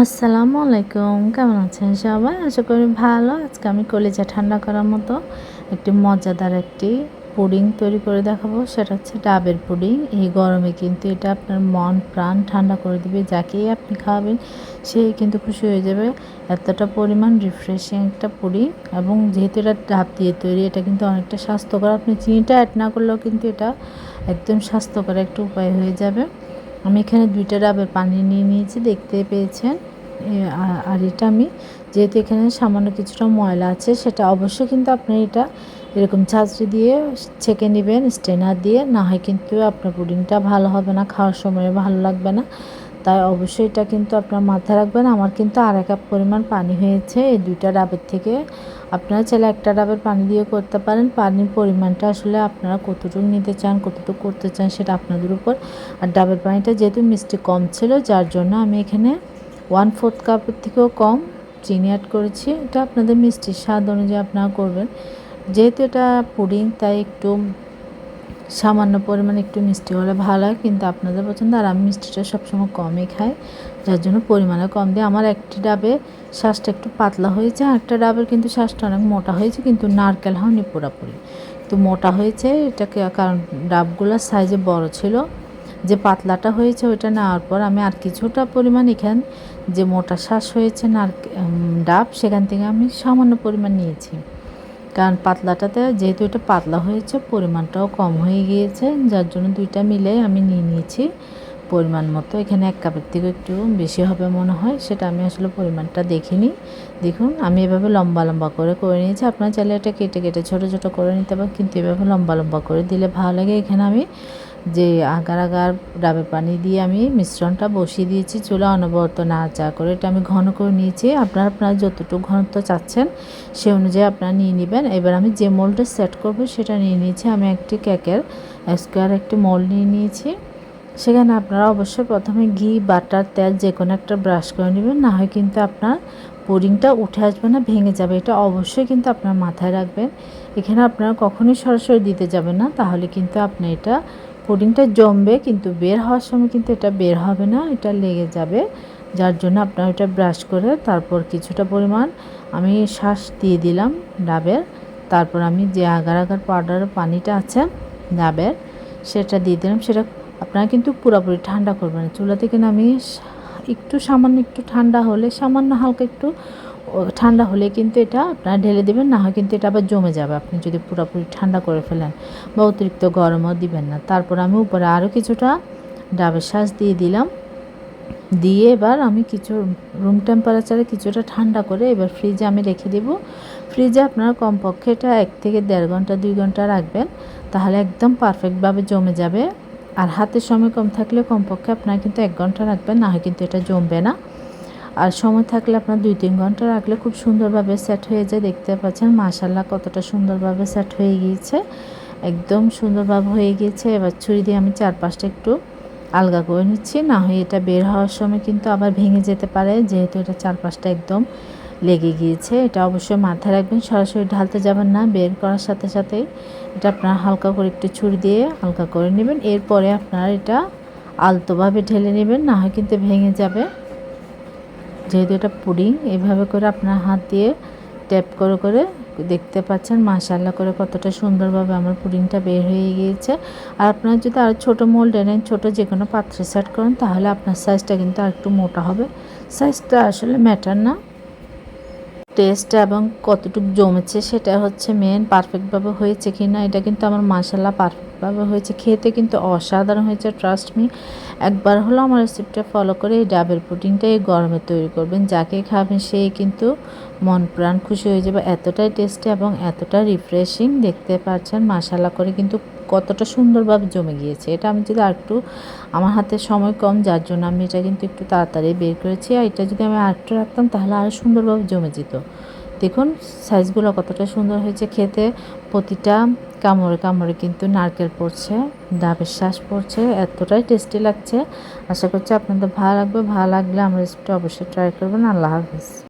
আসসালামু আলাইকুম, কেমন আছেন সবাই? আশা করি ভালো। আজকে আমি কলিজা ঠান্ডা করার মতো একটি মজাদার একটি পুডিং তৈরি করে দেখাবো। সেটা হচ্ছে ডাবের পুডিং। এই গরমে কিন্তু এটা আপনার মন প্রাণ ঠান্ডা করে দিবে। যাকেই আপনি খাওয়াবেন সেই কিন্তু খুশি হয়ে যাবে। এতটা পরিমাণ রিফ্রেশিং একটা পুডিং, এবং যেহেতু এটা ডাব দিয়ে তৈরি, এটা কিন্তু অনেকটা স্বাস্থ্যকর। আপনি চিনিটা অ্যাড না করলেও কিন্তু এটা একদম স্বাস্থ্যকর একটা উপায় হয়ে যাবে। আমি এখানে 2টা ডাবের পানি নিয়ে নিয়েছি, দেখতে পেয়েছেন। আর এটা আমি, যেহেতু এখানে সামান্য কিছুটা ময়লা আছে, সেটা অবশ্যই কিন্তু আপনি এটা এরকম ছাঁচড়ি দিয়ে ছেঁকে নেবেন, স্ট্রেনার দিয়ে। না হয় কিন্তু আপনার পুডিংটা ভালো হবে না, খাওয়ার সময় ভালো লাগবে না। তাই অবশ্যই এটা কিন্তু আপনার মাথায় রাখবেন। আমার কিন্তু 1/2 কাপ পরিমাণ পানি হয়েছে এই 2টা ডাবের থেকে। আপনারা চাইলে একটা ডাবের পানি দিয়ে করতে পারেন। পানির পরিমাণটা আসলে আপনারা কতটুকু নিতে চান, কতটুকু করতে চান, সেটা আপনাদের উপর। আর ডাবের পানিটা যেহেতু মিষ্টি কম ছিল, যার জন্য আমি এখানে 1/4 কাপের থেকেও কম চিনি অ্যাড করেছি। এটা আপনাদের মিষ্টির স্বাদ অনুযায়ী আপনারা করবেন। যেহেতু এটা পুডিং, তাই একটু সামান্য পরিমাণে একটু মিষ্টি হলে ভালো হয়, কিন্তু আপনাদের পছন্দ। আর আমি মিষ্টিটা সবসময় কমই খাই, যার জন্য পরিমাণে কম দিয়ে। আমার একটি ডাবে শ্বাসটা একটু পাতলা হয়েছে, আর একটা ডাবের কিন্তু শ্বাসটা অনেক মোটা হয়েছে, কিন্তু নারকেল হয়নি পুরোপুরি। তো মোটা হয়েছে এটাকে, কারণ ডাবগুলোর সাইজে বড় ছিল। যে পাতলাটা হয়েছে ওইটা নেওয়ার পর আমি আর কিছুটা পরিমাণ এখান, যে মোটা শ্বাস হয়েছে ডাব, সেখান থেকে আমি সামান্য পরিমাণ নিয়েছি। কারণ পাতলাটাতে যেহেতু এটা পাতলা হয়েছে, পরিমাণটাও কম হয়ে গিয়েছে, যার জন্য 2টা মিলে আমি নিয়ে নিয়েছি পরিমাণ মতো। এখানে 1 কাপের থেকে একটু বেশি হবে মনে হয়, সেটা আমি আসলে পরিমাণটা দেখিনি। দেখুন, আমি এভাবে লম্বা লম্বা করে নিয়েছি। আপনারা চাইলে এটা কেটে কেটে ছোটো ছোটো করে নিতে পারেন, কিন্তু এভাবে লম্বা লম্বা করে দিলে ভালো লাগে। এখানে আমি যে আগার আগার ডাবের পানি দিয়ে আমি মিশ্রণটা বসিয়ে দিয়েছি চুলা, অনবরত নাড়াচাড়া করে এটা আমি ঘন করে নিয়েছি। আপনারা যতটুকু ঘনত্ব চাচ্ছেন সে অনুযায়ী আপনারা নিয়ে নেবেন। এবার আমি যে মোল্ডে সেট করব সেটা নিয়ে নিয়েছি। আমি একটি কেকের স্কোয়ার একটি মোল্ড নিয়ে নিয়েছি। সেখানে আপনারা অবশ্যই প্রথমে ঘি, বাটার, তেল যে কোনো একটা ব্রাশ করে নেবেন, না হয় কিন্তু আপনার পুডিংটা উঠে আসবে না, ভেঙে যাবে। এটা অবশ্যই কিন্তু আপনার মাথায় রাখবেন। এখানে আপনারা কখনোই সরাসরি দিতে যাবেন না, তাহলে কিন্তু আপনি এটা পুডিংটা জমবে, কিন্তু বের হওয়ার সময় কিন্তু এটা বের হবে না, এটা লেগে যাবে। যার জন্য আপনারা এটা ব্রাশ করে তারপর কিছুটা পরিমাণ আমি শ্বাস দিয়ে দিলাম ডাবের। তারপর আমি যে আগার আগার পাউডারের পানিটা আছে ডাবের, সেটা দিয়ে দিলাম। সেটা আপনারা কিন্তু পুরোপুরি ঠান্ডা করবেন না, চুলা থেকে নামিয়ে একটু সামান্য একটু ঠান্ডা হলে, সামান্য হালকা একটু ঠান্ডা হলে কিন্তু এটা আপনারা ঢেলে দেবেন। না হয় কিন্তু এটা আবার জমে যাবে আপনি যদি পুরোপুরি ঠান্ডা করে ফেলেন, বা অতিরিক্ত গরমও দিবেন না। তারপর আমি উপরে আরও কিছুটা ডাবের শাঁস দিয়ে দিলাম। দিয়ে এবার আমি কিছু রুম টেম্পারেচারে কিছুটা ঠান্ডা করে এবার ফ্রিজে আমি রেখে দেব। ফ্রিজে আপনারা কমপক্ষে এটা 1 থেকে 1.5 ঘন্টা 2 ঘন্টা রাখবেন, তাহলে একদম পারফেক্টভাবে জমে যাবে। আর হাতে সময় কম থাকলে কমপক্ষে আপনারা কিন্তু 1 ঘন্টা রাখবেন, না হয় কিন্তু এটা জমবে না। আর সময় থাকলে আপনার 2-3 ঘন্টা রাখলে খুব সুন্দরভাবে সেট হয়ে যায়। দেখতে পাচ্ছেন মাশাআল্লাহ কতটা সুন্দরভাবে সেট হয়ে গিয়েছে, একদম সুন্দরভাবে হয়ে গিয়েছে। এবার ছুরি দিয়ে আমি চারপাশটা একটু আলগা করে নিচ্ছি, না হয় এটা বের হওয়ার সময় কিন্তু আবার ভেঙে যেতে পারে, যেহেতু এটা চারপাশটা একদম লেগে গিয়েছে। এটা অবশ্যই মাথায় রাখবেন, সরাসরি ঢালতে যাবেন না, বের করার সাথে সাথেই এটা আপনারা হালকা করে একটু ছুরি দিয়ে হালকা করে নেবেন। এরপরে আপনারা এটা আলতোভাবে ঢেলে নেবেন, না হয় কিন্তু ভেঙে যাবে। যেহেতু এটা পুডিং, এভাবে করে আপনার হাত দিয়ে ট্যাপ করে করে দেখতে পাচ্ছেন মাশাআল্লাহ করে কতটা সুন্দরভাবে আমার পুডিংটা বের হয়ে গিয়েছে। আর আপনারা যদি আরও ছোটো মোল্ড নেন, ছোটো যে কোনো পাত্রে সেট করেন, তাহলে আপনার সাইজটা কিন্তু আর একটু মোটা হবে। সাইজটা আসলে ম্যাটার না, টেস্ট এবং কতটুকু জমেছে সেটা হচ্ছে মেন। পারফেক্টভাবে হয়েছে কি না, এটা কিন্তু আমার মাশাআল্লাহ পারফেক্টভাবে হয়েছে। খেতে কিন্তু অসাধারণ হয়েছে, ট্রাস্ট মি। একবার হলো আমার রেসিপিটা ফলো করে এই ডাবের পুডিংটা এই গরমে তৈরি করবেন, যাকে খাবেন সেই কিন্তু মন প্রাণ খুশি হয়ে যাবে। এতটাই টেস্টি এবং এতটা রিফ্রেশিং, দেখতে পাচ্ছেন মাশাআল্লাহ করে কিন্তু কতটা সুন্দরভাবে জমে গিয়েছে। এটা আমি যদি আরেকটু, আমার হাতে সময় কম, যার জন্য আমি এটা কিন্তু একটু তাড়াতাড়ি বের করেছি। আর এটা যদি আমি আরেকটু রাখতাম তাহলে আরও সুন্দরভাবে জমে যেত। দেখুন সাইজগুলো কতটা সুন্দর হয়েছে। খেতে প্রতিটা কামড়ে কামড়ে কিন্তু নারকেল পড়ছে, ডাবের শ্বাস পড়ছে, এতটাই টেস্টি লাগছে। আশা করছি আপনাদের ভালো লাগবে। ভালো লাগলে আমার রেসিপিটা অবশ্যই ট্রাই করবেন। আল্লাহ হাফিজ।